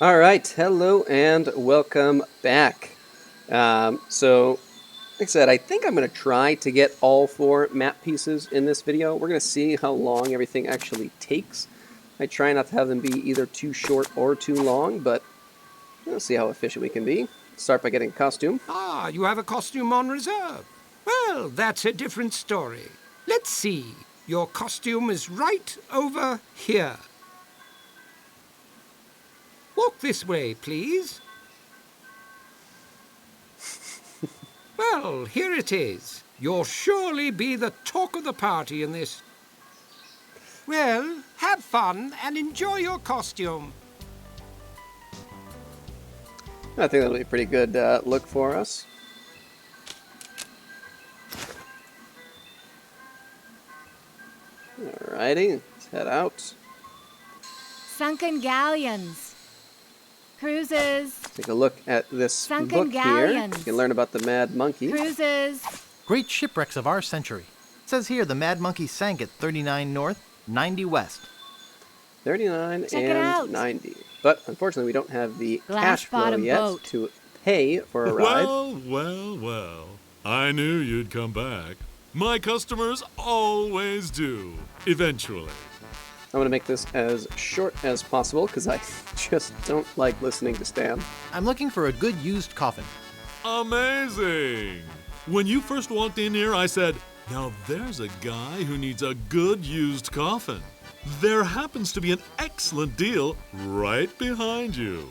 All right, hello and welcome back. Like I said, I think I'm going to try to get all 4 map pieces in this video. We're going to see how long everything actually takes. I try not to have them be either too short or too long, but we'll see how efficient we can be. Start by getting a costume. Ah, you have a costume on reserve. Well, that's a different story. Let's see. Your costume is right over here. Walk this way, please. Well, here it is. You'll surely be the talk of the party in this. Well, have fun and enjoy your costume. I think that'll be a pretty good look for us. Alrighty, let's head out. Sunken galleons. Cruises. Take a look at this Sunken book here. galleons. You can learn about the Mad Monkey. Cruises. Great shipwrecks of our century. It says here the Mad Monkey sank at 39 north, 90 west. 39 Check it out. and 90. But unfortunately, we don't have the cash flow Glass-bottom yet boat. to pay for a ride. Well. I knew you'd come back. My customers always do. Eventually. I'm going to make this as short as possible because I just don't like listening to Stan. I'm looking for a good used coffin. Amazing! When you first walked in here, I said, now there's a guy who needs a good used coffin. There happens to be an excellent deal right behind you.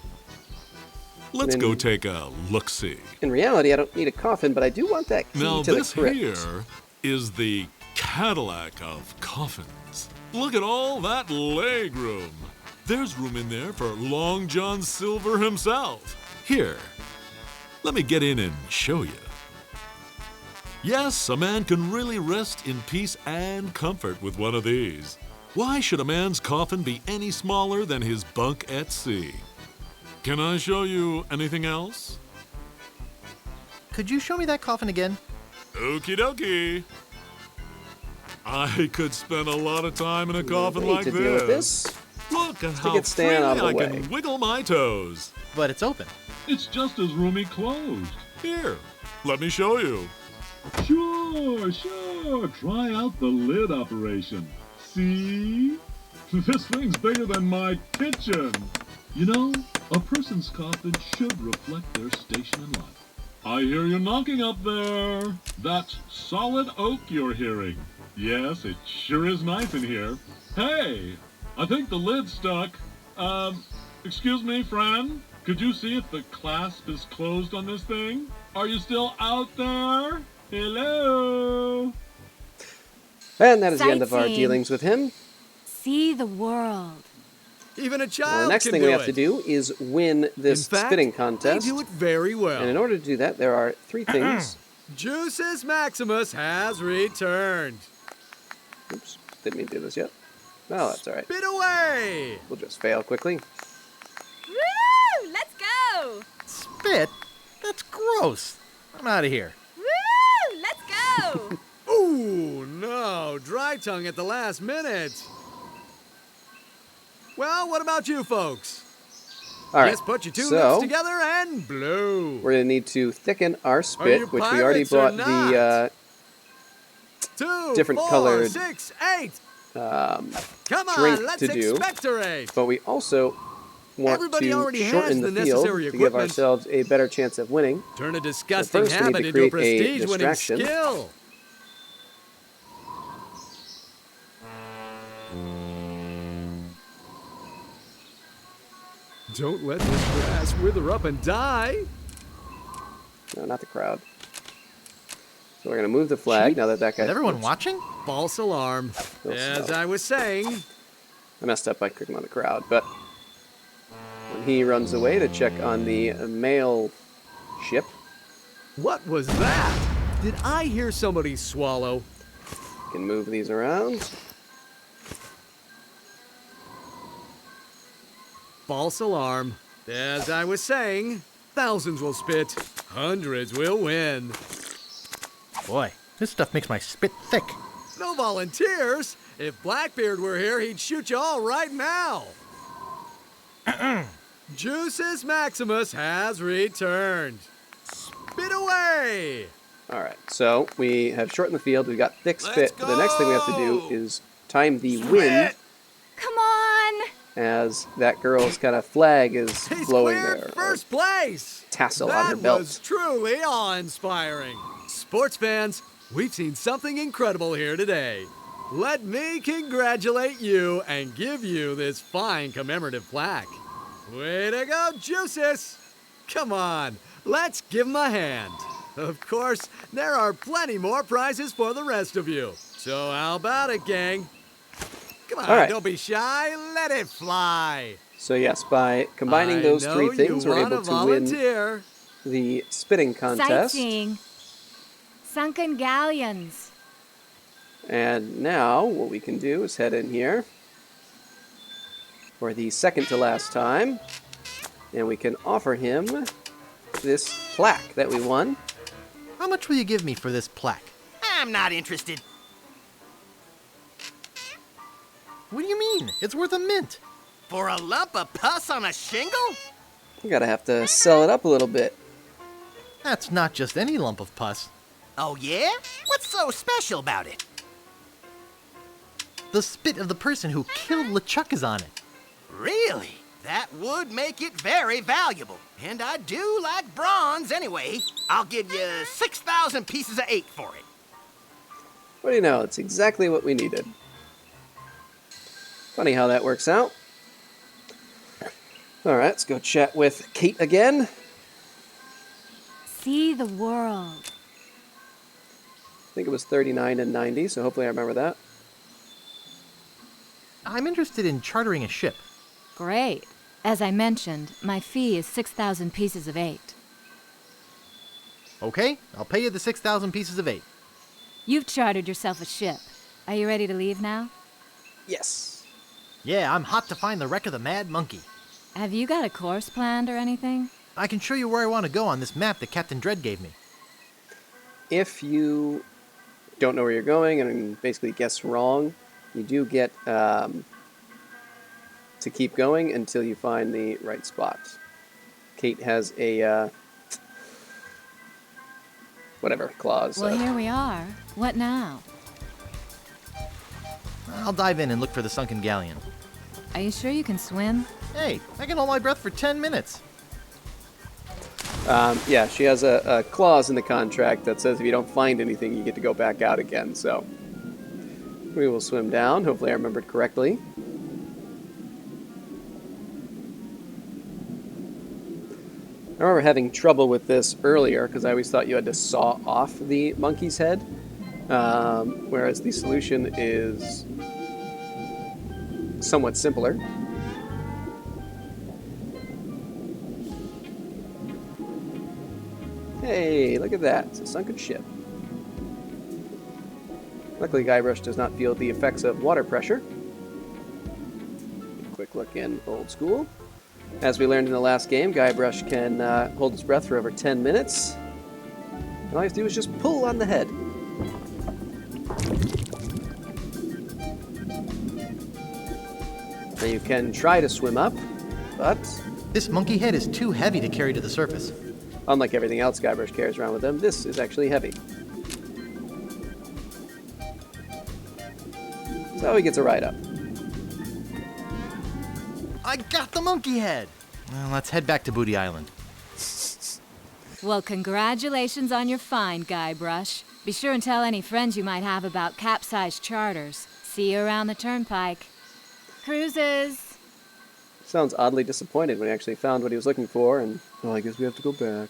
Let's go take a look-see. In reality, I don't need a coffin, but I do want that key Now to the this crypt. here is the Cadillac of coffins. Look at all that leg room. There's room in there for Long John Silver himself. Here, let me get in and show you. Yes, a man can really rest in peace and comfort with one of these. Why should a man's coffin be any smaller than his bunk at sea? Can I show you anything else? Could you show me that coffin again? Okie dokie. I could spend a lot of time in a coffin We need like to deal with this. Look at to how get Stan freely out of the I way. can wiggle my toes. But it's open. It's just as roomy closed. Here, let me show you. Sure. Try out the lid operation. See? This thing's bigger than my kitchen. You know, a person's coffin should reflect their station in life. I hear you knocking up there. That's solid oak you're hearing. Yes, it sure is nice in here. Hey, I think the lid's stuck. Excuse me, friend? Could you see if the clasp is closed on this thing? Are you still out there? Hello? And that is the end of our Sightseeing. dealings with him. See the world. Even a Well, child the next can thing do we have it. to do is win this In fact, spitting They contest. do it very well. And in order to do that, there are 3 things. Juices Maximus has returned. Oops, didn't mean to do this yet. Well, that's all right. Spit away! We'll just fail quickly. Woo! Let's go! Spit? That's gross. I'm out of here. Woo! Let's go! Ooh, no. Dry tongue at the last minute. Well, what about you folks? All right, Let's put your two so lips together and blow. we're going to need to thicken our Are spit, you which we already pirates or bought the 2, different 4, colored, 6, 8. um, Come drink on, let's to do. expectorate. but we also want Everybody to already shorten has the the field necessary to give equipment. ourselves a better chance of winning. Turn a disgusting first we need habit to into a create a prestige-winning distraction. skill. Don't let this grass wither up and die. No, not the crowd. So we're going to move the flag now that that guy... Is everyone oops, watching? False alarm. Real As slow. I was saying, I messed up by clicking on the crowd, but when he runs away to check on the mail ship, what was that? Did I hear somebody swallow? we can move these around. False alarm. As I was saying, thousands will spit, hundreds will win. Boy, this stuff makes my spit thick. No volunteers. If Blackbeard were here, he'd shoot you all right now. Juices Maximus has returned. Spit away! All right, so we have shortened the field. We've got thick spit. But the next thing we have to do is time the wind Come on! as that girl's kind of flag is He's blowing cleared there. first place! Tassel on her belt. That was truly awe-inspiring. Sports fans, we've seen something incredible here today. Let me congratulate you and give you this fine commemorative plaque. Way to go, Juices! Come on, let's give him a hand. Of course, there are plenty more prizes for the rest of you. So how about it, gang? Come on, All right. don't be shy, let it fly. So yes, by combining those three things, we're able to win volunteer. the spitting contest. Sightseeing. Sunken galleons. And now what we can do is head in here for the second to last time, and we can offer him this plaque that we won. How much will you give me for this plaque? I'm not interested. What do you mean? It's worth a mint. For a lump of pus on a shingle? You gotta have to sell it up a little bit. That's not just any lump of pus. Oh, yeah? What's so special about it? The spit of the person who killed LeChuck is on it. Really? That would make it very valuable. And I do like bronze anyway. I'll give you 6,000 pieces of 8 for it. What do you know? It's exactly what we needed. Funny how that works out. All right, let's go chat with Kate again. See the world. I think it was 39 and 90, so hopefully I remember that. I'm interested in chartering a ship. Great. As I mentioned, my fee is 6,000 pieces of 8. Okay, I'll pay you the 6,000 pieces of 8. You've chartered yourself a ship. Are you ready to leave now? Yes. Yeah, I'm hot to find the wreck of the Mad Monkey. Have you got a course planned or anything? I can show you where I want to go on this map that Captain Dredd gave me. If you don't know where you're going and basically guess wrong, you do get to keep going until you find the right spot. Kate has a whatever clause. Well, here we are. What now? I'll dive in and look for the sunken galleon. Are you sure you can swim? Hey, I can hold my breath for 10 minutes. Yeah, she has a clause in the contract that says if you don't find anything, you get to go back out again. So we will swim down. Hopefully I remembered correctly. I remember having trouble with this earlier because I always thought you had to saw off the monkey's head, whereas the solution is somewhat simpler. Hey, look at that. It's a sunken ship. Luckily, Guybrush does not feel the effects of water pressure. Quick look in old school. As we learned in the last game, Guybrush can hold his breath for over 10 minutes. And all you have to do is just pull on the head. Now you can try to swim up, but This monkey head is too heavy to carry to the surface. unlike everything else Guybrush carries around with him, this is actually heavy. So he gets a ride up. I got the monkey head! Well, let's head back to Booty Island. Well, congratulations on your find, Guybrush. Be sure and tell any friends you might have about capsized charters. See you around the turnpike. Cruises! Sounds oddly disappointed when he actually found what he was looking for, and, well, I guess we have to go back.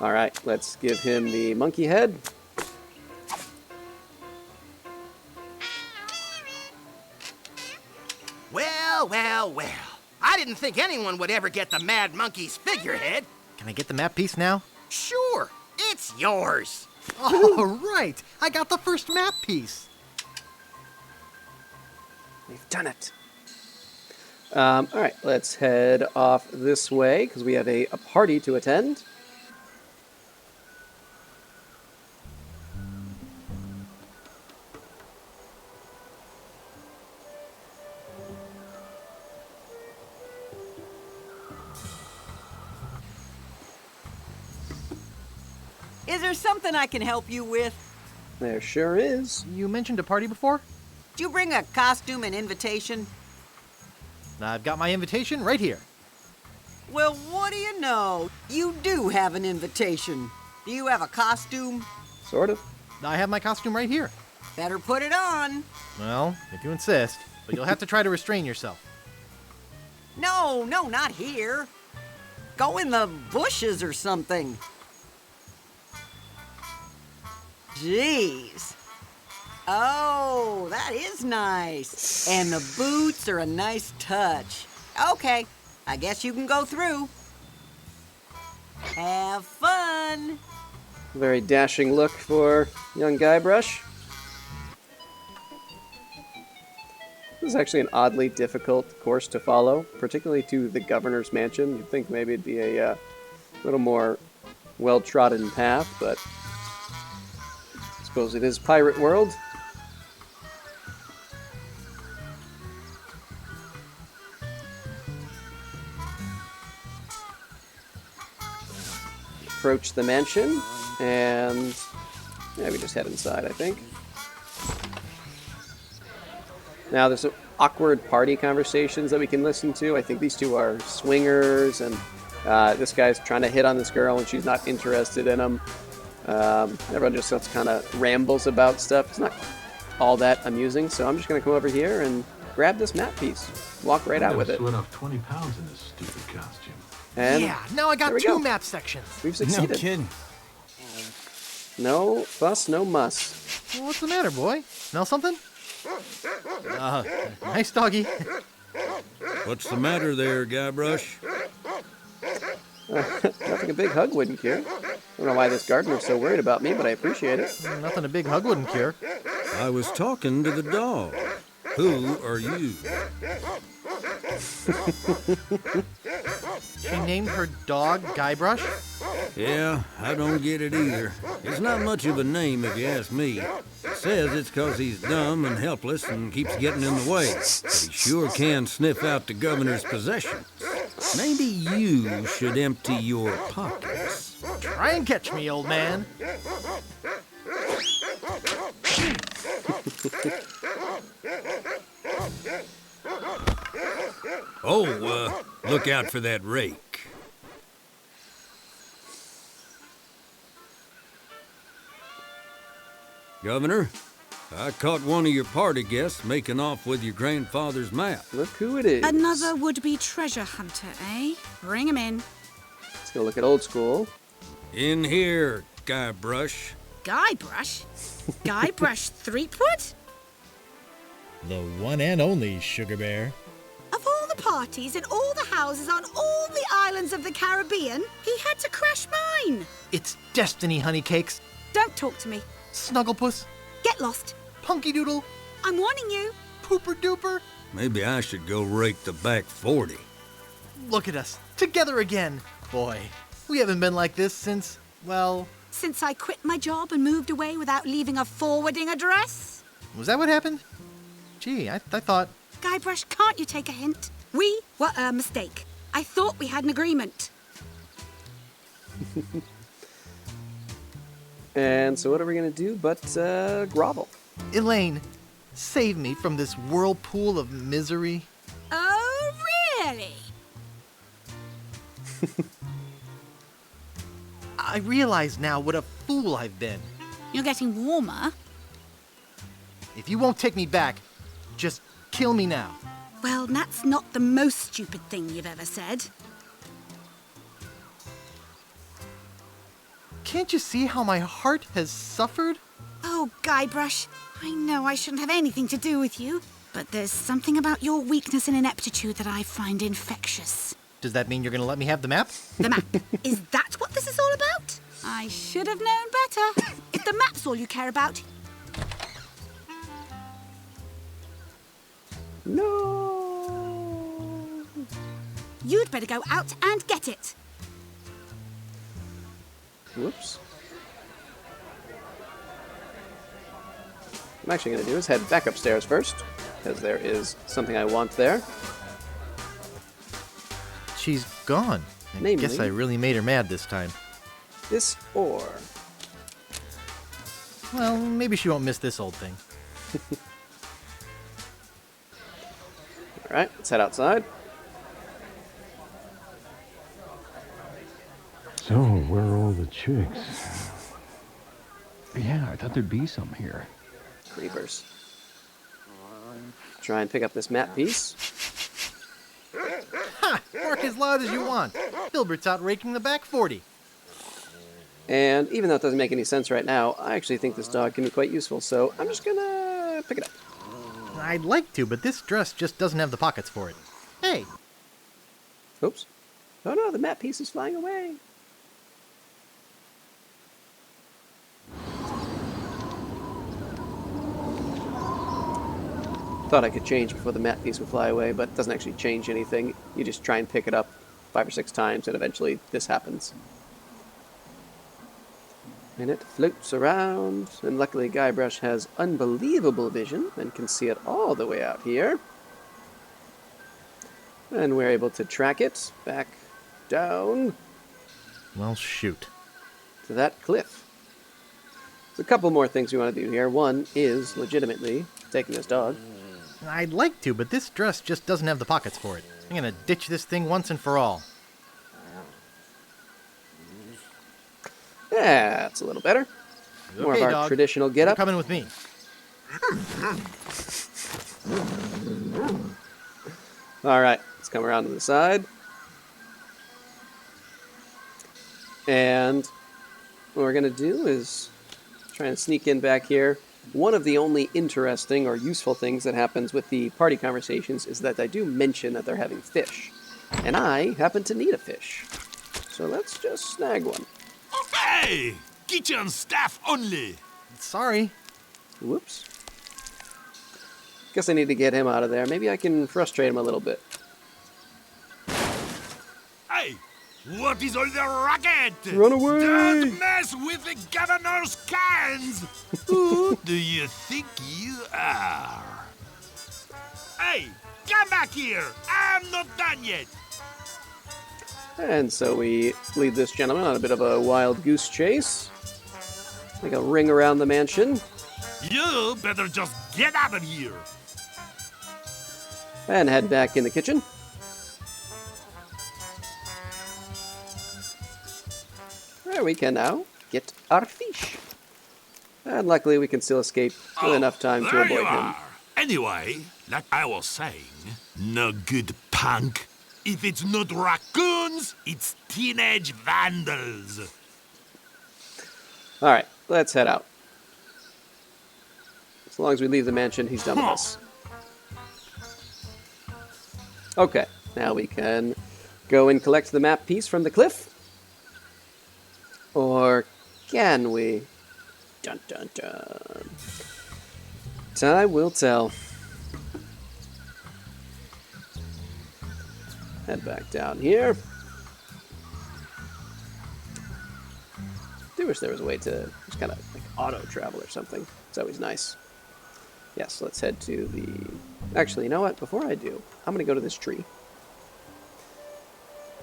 Alright, let's give him the monkey head. Well, well, well. I didn't think anyone would ever get the Mad Monkey's figurehead. Can I get the map piece now? Sure, it's yours. All right! I got the first map piece! We've done it. Alright, let's head off this way, because we have a party to attend. Is there something I can help you with? There sure is. You mentioned a party before? Did you bring a costume and invitation? I've got my invitation right here. Well, what do you know? You do have an invitation. Do you have a costume? Sort of. I have my costume right here. Better put it on. Well, if you insist, but you'll have to try to restrain yourself. No, not here. Go in the bushes or something. Jeez. Oh, that is nice. And the boots are a nice touch. Okay, I guess you can go through. Have fun. Very dashing look for young Guybrush. This is actually an oddly difficult course to follow, particularly to the governor's mansion. You'd think maybe it'd be a little more well-trodden path, but I suppose it is Pirate World. Approach the mansion, and yeah, we just head inside, I think. Now, there's some awkward party conversations that we can listen to. I think these two are swingers, and this guy's trying to hit on this girl, and she's not interested in him. Everyone just kind of rambles about stuff. It's not all that amusing, so I'm just going to come over here and grab this map piece. Walk right out with it. Sweat off 20 pounds in this stupid costume. And yeah, now I got there we two go. map sections. We've succeeded. No kidding. No fuss, no muss. Well, what's the matter, boy? Smell something? Nice doggy. What's the matter there, Guybrush? Nothing a big hug wouldn't cure. I don't know why this gardener's so worried about me, but I appreciate it. Nothing a big hug wouldn't cure. I was talking to the dog. Who are you? She named her dog Guybrush? Yeah, I don't get it either. It's not much of a name if you ask me. It says it's 'cause he's dumb and helpless and keeps getting in the way. But he sure can sniff out the governor's possessions. Maybe you should empty your pockets. Try and catch me, old man. Look out for that rake. Governor, I caught one of your party guests making off with your grandfather's map. Look who it is. Another would-be treasure hunter, eh? Bring him in. Let's go look at old school. In here, Guybrush. Guybrush? Guybrush Threepwood? The one and only Sugar Bear. Of all the parties in all the houses on all the islands of the Caribbean, he had to crash mine. It's destiny, honey cakes. Don't talk to me. Snugglepuss. Get lost. Punky Doodle. I'm warning you. Pooper Duper. Maybe I should go rake the back 40. Look at us, together again. Boy, we haven't been like this since, well... Since I quit my job and moved away without leaving a forwarding address? Was that what happened? Gee, I thought... Guybrush, can't you take a hint? We were a mistake. I thought we had an agreement. And so what are we going to do but grovel? Elaine, save me from this whirlpool of misery. Oh, really? I realize now what a fool I've been. You're getting warmer. If you won't take me back, just kill me now. Well, that's not the most stupid thing you've ever said. Can't you see how my heart has suffered? Oh, Guybrush, I know I shouldn't have anything to do with you, but there's something about your weakness and ineptitude that I find infectious. Does that mean you're gonna let me have the map? The map. Is that what this is all about? I should have known better. If the map's all you care about... No! You'd better go out and get it. Whoops. What I'm actually going to do is head back upstairs first, because there is something I want there. She's gone. I Namely, guess I really made her mad this time. this ore. Well, maybe she won't miss this old thing. All right, let's head outside. So, where are all the chicks? Yeah, I thought there'd be some here. Creepers. Try and pick up this map piece. Ha! Bark as loud as you want. Filbert's out raking the back 40. And even though it doesn't make any sense right now, I actually think this dog can be quite useful, so I'm just gonna pick it up. I'd like to, but this dress just doesn't have the pockets for it. Hey! Oops. Oh no, the map piece is flying away. Thought I could change before the map piece would fly away, but it doesn't actually change anything. You just try and pick it up 5 or 6 times, and eventually this happens. And it floats around, and luckily Guybrush has unbelievable vision and can see it all the way out here. And we're able to track it back down Well, shoot. to that cliff. There's a couple more things we want to do here. One is legitimately taking this dog. I'd like to, but this dress just doesn't have the pockets for it. I'm gonna ditch this thing once and for all. Yeah, that's a little better. More Okay, of our dog. traditional You're get-up. coming with me. All right, let's come around to the side. And what we're going to do is try and sneak in back here. One of the only interesting or useful things that happens with the party conversations is that I do mention that they're having fish. And I happen to need a fish. So let's just snag one. Hey! Kitchen staff only! Sorry. Whoops. Guess I need to get him out of there. Maybe I can frustrate him a little bit. Hey! What is all the racket? Run away! Don't mess with the governor's cans! Who do you think you are? Hey! Come back here! I'm not done yet! And so we lead this gentleman on a bit of a wild goose chase. Make a ring around the mansion. You better just get out of here! And head back in the kitchen. There we can now get our fish. And luckily we can still escape with enough time to There you avoid him. are. Anyway, like I was saying, no good punk. If it's not raccoons, it's teenage vandals. Alright, let's head out. As long as we leave the mansion, he's done with us. Okay, now we can go and collect the map piece from the cliff. Or can we? Dun dun dun. Time will tell. Head back down here. I wish there was a way to just kind of like auto travel or something. It's always nice. Yes, let's head to the... Actually, you know what? Before I do, I'm going to go to this tree.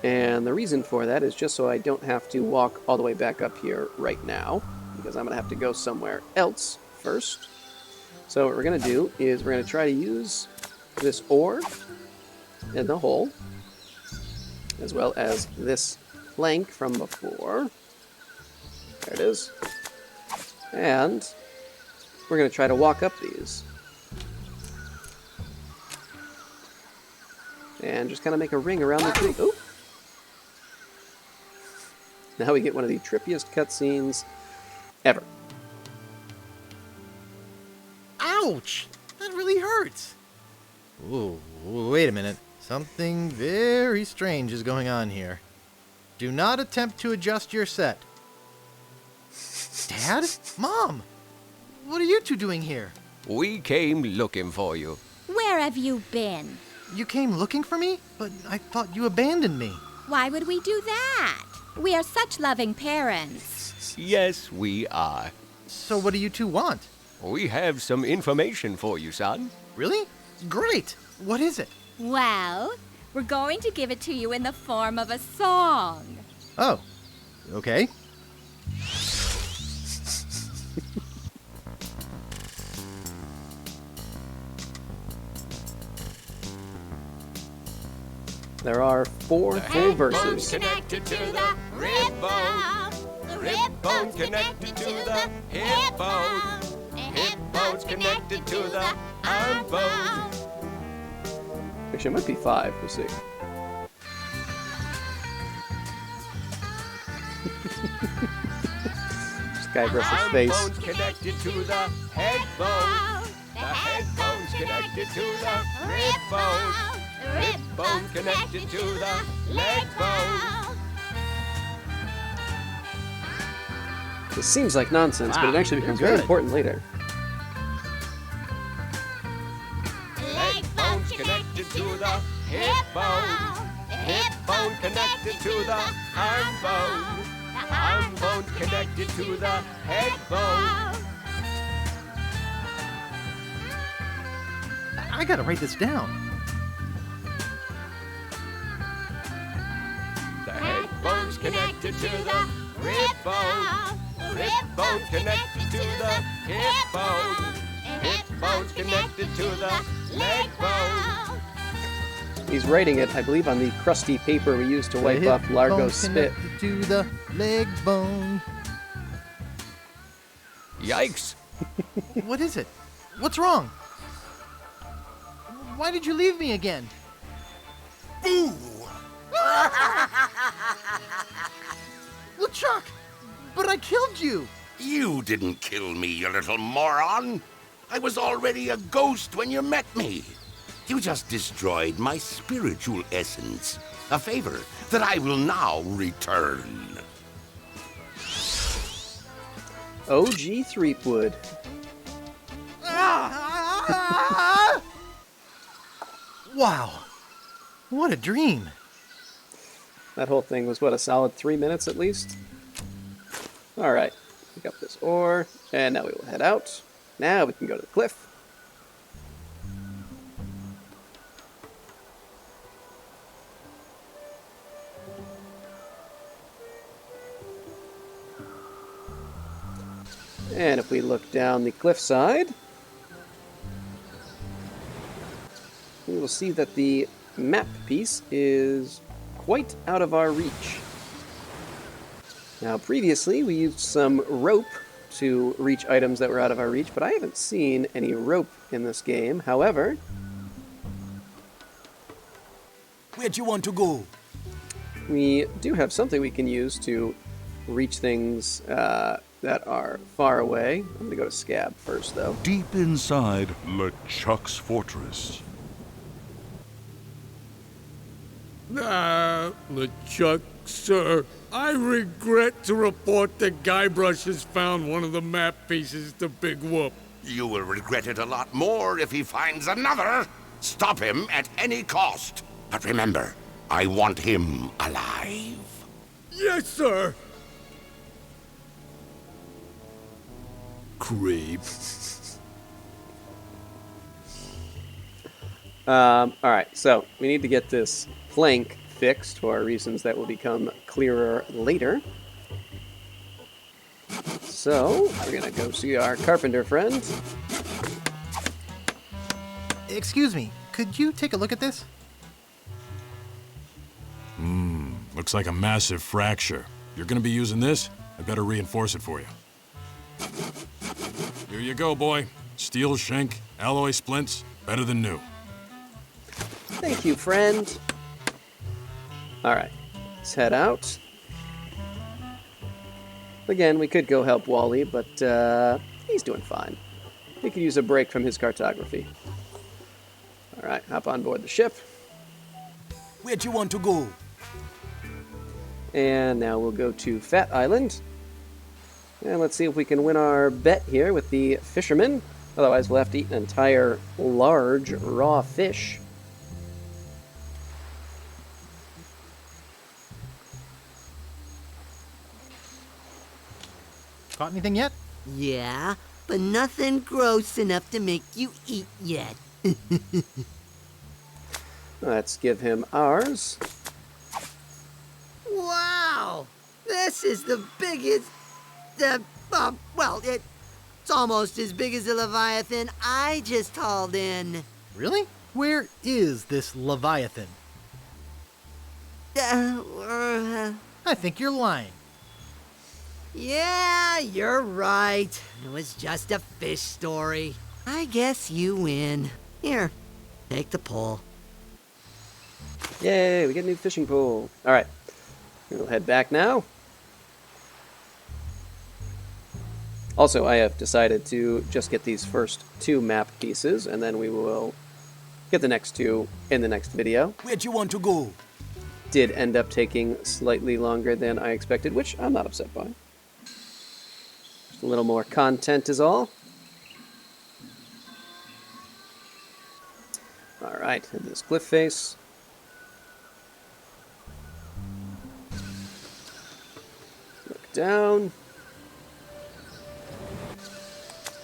And the reason for that is just so I don't have to walk all the way back up here right now, because I'm going to have to go somewhere else first. So what we're going to do is we're going to try to use this ore in the hole, as well as this plank from before. There it is. And we're going to try to walk up these. And just kind of make a ring around the tree. Oh! Now we get one of the trippiest cutscenes ever. Ouch! That really hurts. Ooh, wait a minute. Something very strange is going on here. Do not attempt to adjust your set. Dad? Mom? What are you two doing here? We came looking for you. Where have you been? You came looking for me? But I thought you abandoned me. Why would we do that? We are such loving parents. Yes, we are. So what do you two want? We have some information for you, son. Really? Great! What is it? Well, we're going to give it to you in the form of a song. Oh, okay. There are 4 full verses. Connected to the rib bone. The rib bone's connected to the hip bone. Hip bone's connected to the arm bone. Actually, it might be 5. We'll see. Guybrush's face. Arm bone's connected to the head bone. The head bone's connected to the rib bone. The rib bone's connected to the leg bone. This seems like nonsense, but it actually becomes very important later. Leg bone's connected to the hip bone. The hip bone connected to the arm bone. The arm bone's connected to the head bone. I gotta write this down. The head bone's connected to the rib bone. The rib bone's connected to the hip bone. Hip bone's connected to the leg bone. He's writing it, I believe, on the crusty paper we used to wipe The off hip Largo's bone spit. connected to the leg bone. Yikes. What is it? What's wrong? Why did you leave me again? Boo! LeChuck! But I killed you! You didn't kill me, you little moron. I was already a ghost when you met me. You just destroyed my spiritual essence. A favor that I will now return. OG Threepwood. Wow. What a dream. That whole thing was, what, a solid 3 minutes at least? Alright, pick up this ore, and now we will head out. Now we can go to the cliff. And if we look down the cliffside, we will see that the map piece is quite out of our reach. Now, previously, we used some rope to reach items that were out of our reach, but I haven't seen any rope in this game. However, Where'd you want to go? we do have something we can use to reach things that are far away. I'm going to go to Scab first, though. Deep inside LeChuck's fortress. LeChuck, sir, I regret to report that Guybrush has found one of the map pieces to Big Whoop. You will regret it a lot more if he finds another. Stop him at any cost. But remember, I want him alive. Yes, sir. Creep. Alright, so we need to get this plank fixed for reasons that will become clearer later. So, we're gonna go see our carpenter friend. Excuse me, could you take a look at this? Looks like a massive fracture. You're gonna be using this? I better reinforce it for you. Here you go, boy. Steel shank, alloy splints, better than new. Thank you, friend. Alright, let's head out. Again, we could go help Wally, but he's doing fine. He could use a break from his cartography. Alright, hop on board the ship. Where'd you want to go? And now we'll go to Fat Island. And let's see if we can win our bet here with the fisherman. Otherwise, we'll have to eat an entire large raw fish. Caught anything yet? Yeah, but nothing gross enough to make you eat yet. Let's give him ours. Wow! This is the biggest... well, it's almost as big as the Leviathan I just hauled in. Really? Where is this Leviathan? I think you're lying. Yeah, you're right. It was just a fish story. I guess you win. Here, take the pole. Yay, we get a new fishing pole. All right, we'll head back now. Also, I have decided to just get these first 2 map pieces, and then we will get the next 2 in the next video. Where'd you want to go? Did end up taking slightly longer than I expected, which I'm not upset by. Just a little more content is all. All right, hit this cliff face. Look down.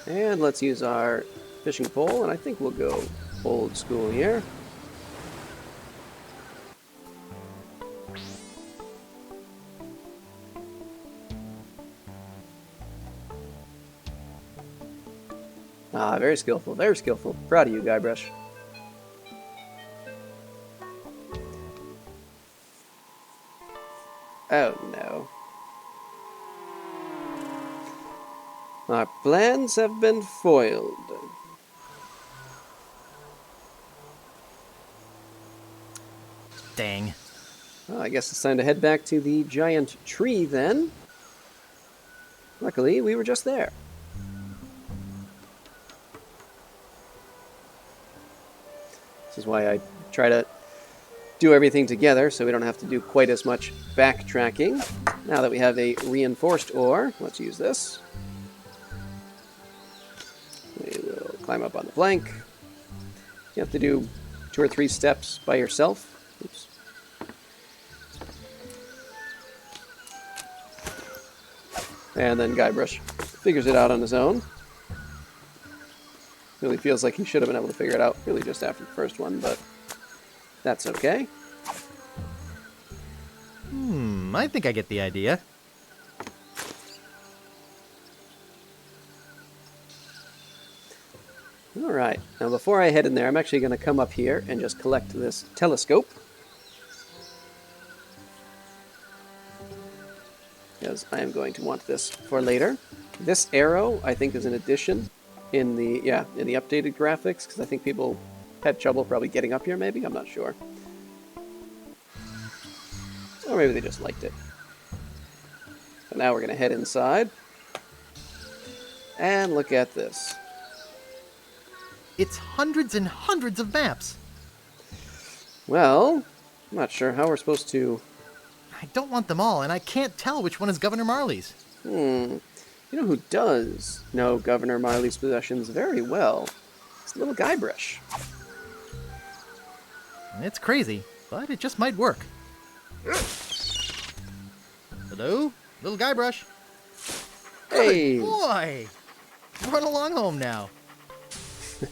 And let's use our fishing pole, and I think we'll go old school here. Ah, very skillful, very skillful. Proud of you, Guybrush. Oh no. Our plans have been foiled. Dang. Well, I guess it's time to head back to the giant tree then. Luckily, we were just there. This is why I try to do everything together so we don't have to do quite as much backtracking. Now that we have a reinforced ore, let's use this. We will climb up on the plank. You have to do 2 or 3 steps by yourself. Oops. And then Guybrush figures it out on his own. Really feels like he should have been able to figure it out really just after the first one, but that's okay. I think I get the idea. Alright, now before I head in there, I'm actually going to come up here and just collect this telescope. Because I am going to want this for later. This arrow, I think, is an addition in the updated graphics, because I think people had trouble probably getting up here, maybe? I'm not sure. Or maybe they just liked it. So now we're going to head inside. And look at this. It's hundreds and hundreds of maps. Well, I'm not sure how we're supposed to... I don't want them all, and I can't tell which one is Governor Marley's. You know who does know Governor Marley's possessions very well? It's little Guybrush. It's crazy, but it just might work. Hello? Little Guybrush. Hey! Good boy! Run along home now.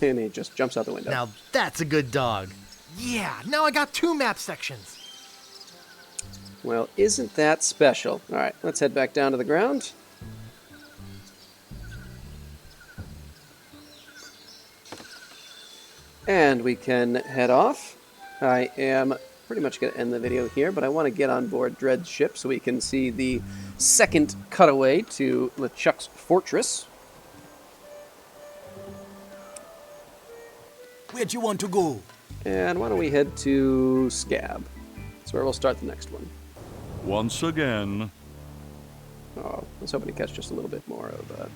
And he just jumps out the window. Now that's a good dog. Yeah, now I got 2 map sections. Well, isn't that special? Alright, let's head back down to the ground. And we can head off. I am pretty much going to end the video here, but I want to get on board Dread's ship so we can see the second cutaway to LeChuck's fortress. Where'd you want to go? And why don't we head to Scab? That's where we'll start the next one. Once again. Oh, I was hoping to catch just a little bit more of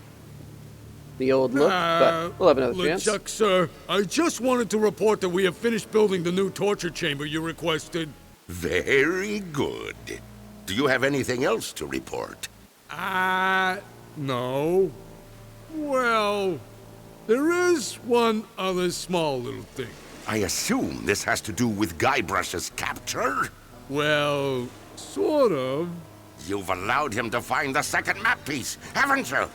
the old look, but we'll have another chance. LeChuck, sir, I just wanted to report that we have finished building the new torture chamber you requested. Very good. Do you have anything else to report? No. Well, there is one other small little thing. I assume this has to do with Guybrush's capture? Well, sort of. You've allowed him to find the second map piece, haven't you?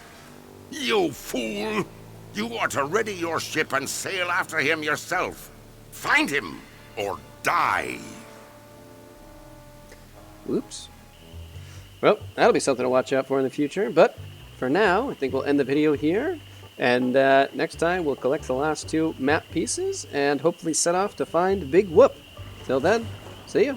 You fool! You ought to ready your ship and sail after him yourself. Find him, or die. Oops. Well, that'll be something to watch out for in the future, but for now, I think we'll end the video here, and next time we'll collect the last 2 map pieces and hopefully set off to find Big Whoop. Till then, see ya.